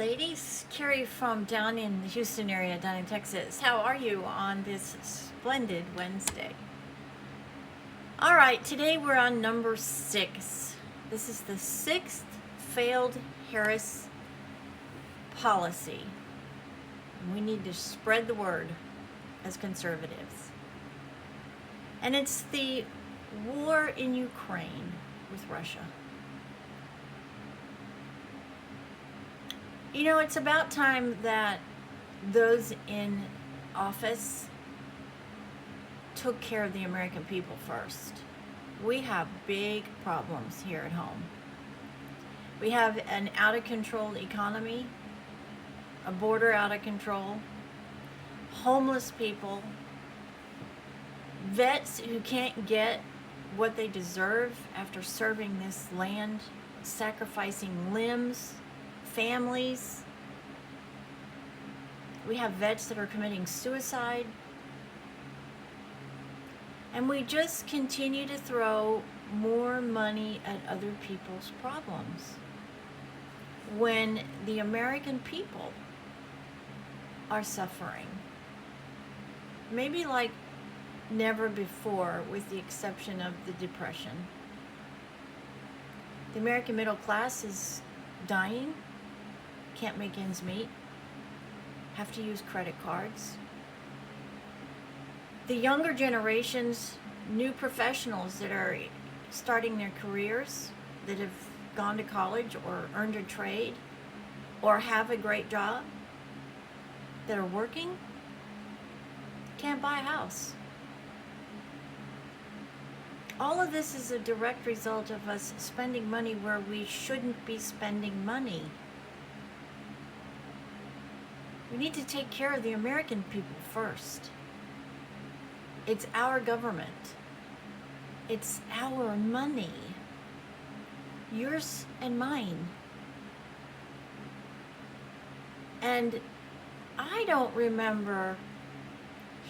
ladies. Carrie from down in the Houston area, down in Texas. How are you on this splendid Wednesday? All right, today we're on number 6. This is the 6th failed Harris policy. We need to spread the word as conservatives. And it's the war in Ukraine with Russia. You know, it's about time that those in office took care of the American people first. We have big problems here at home. We have an out of control economy, a border out of control, homeless people, vets who can't get what they deserve after serving this land, sacrificing limbs, families. We have vets that are committing suicide. And we just continue to throw more money at other people's problems when the American people are suffering. Maybe like never before, with the exception of the Depression. The American middle class is dying, can't make ends meet, have to use credit cards. The younger generations, new professionals that are starting their careers, that have gone to college or earned a trade or have a great job, that are working, can't buy a house. All of this is a direct result of us spending money where we shouldn't be spending money. We need to take care of the American people first. It's our government. It's our money. Yours and mine. And I don't remember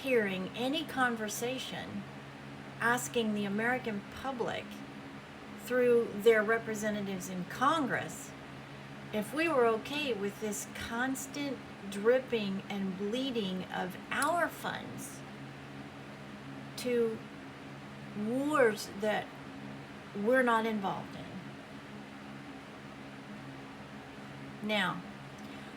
hearing any conversation asking the American public through their representatives in Congress if we were okay with this constant dripping and bleeding of our funds to wars that we're not involved in. Now,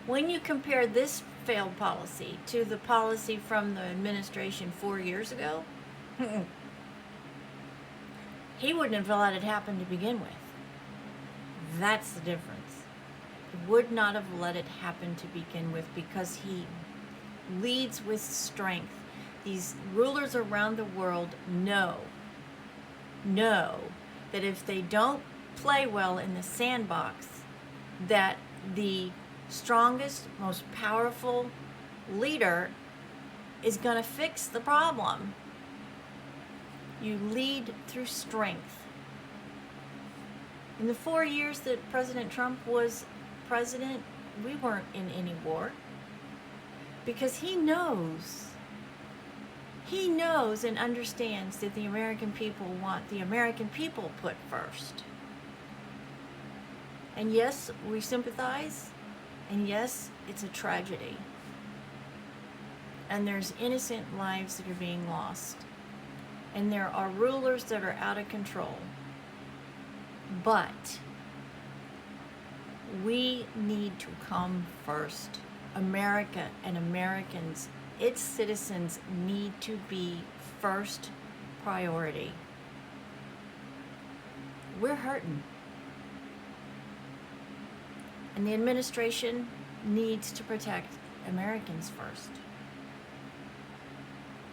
when you compare this failed policy to the policy from the administration 4 years ago, he wouldn't have let it happen to begin with. That's the difference. He would not have let it happen to begin with because he leads with strength. These rulers around the world know that if they don't play well in the sandbox, that the strongest, most powerful leader is going to fix the problem. You lead through strength. In the 4 years that President Trump was president, we weren't in any war because he knows and understands that the American people want the American people put first. And yes, we sympathize, and yes, it's a tragedy. And there's innocent lives that are being lost. And there are rulers that are out of control. But we need to come first. America and Americans, its citizens, need to be first priority. We're hurting. And the administration needs to protect Americans first.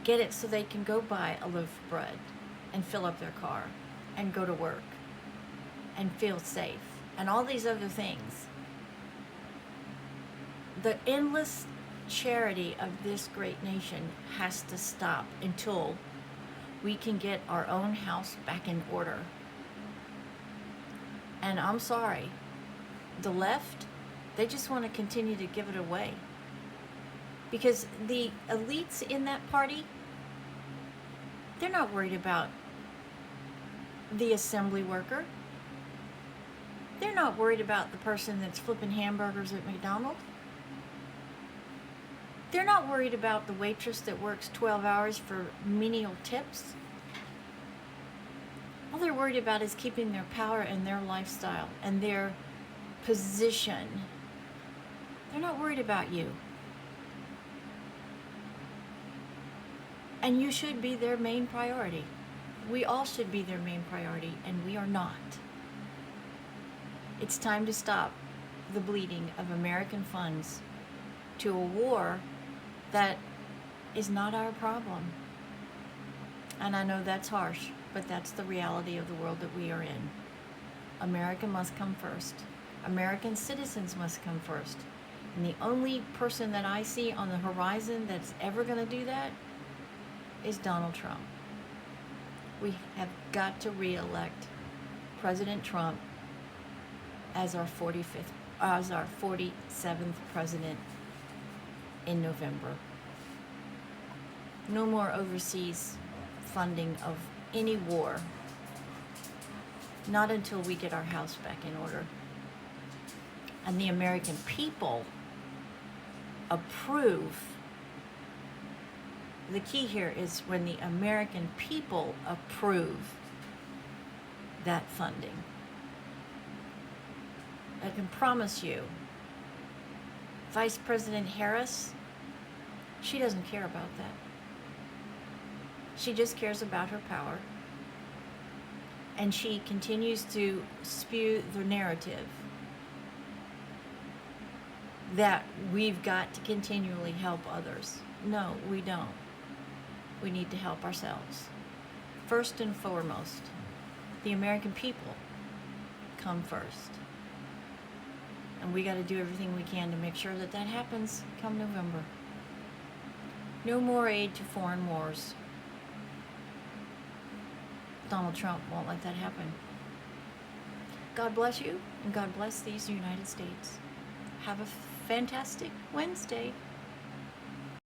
Get it so they can go buy a loaf of bread and fill up their car and go to work and feel safe and all these other things. The endless charity of this great nation has to stop until we can get our own house back in order. And I'm sorry, the left, they just want to continue to give it away. Because the elites in that party, they're not worried about the assembly worker. They're not worried about the person that's flipping hamburgers at McDonald's. They're not worried about the waitress that works 12 hours for menial tips. All they're worried about is keeping their power and their lifestyle and their position. They're not worried about you. And you should be their main priority. We all should be their main priority, and we are not. It's time to stop the bleeding of American funds to a war that is not our problem. And I know that's harsh, but that's the reality of the world that we are in. America must come first. American citizens must come first. And the only person that I see on the horizon that's ever going to do that is Donald Trump. We have got to re-elect President Trump as our 47th president in November. No more overseas funding of any war. Not until we get our house back in order. And the American people approve. The key here is when the American people approve that funding. I can promise you, Vice President Harris, she doesn't care about that. She just cares about her power. And she continues to spew the narrative that we've got to continually help others. No, we don't. We need to help ourselves. First and foremost, the American people come first. And we got to do everything we can to make sure that that happens come November. No more aid to foreign wars. Donald Trump won't let that happen. God bless you, and God bless these United States. Have a fantastic Wednesday.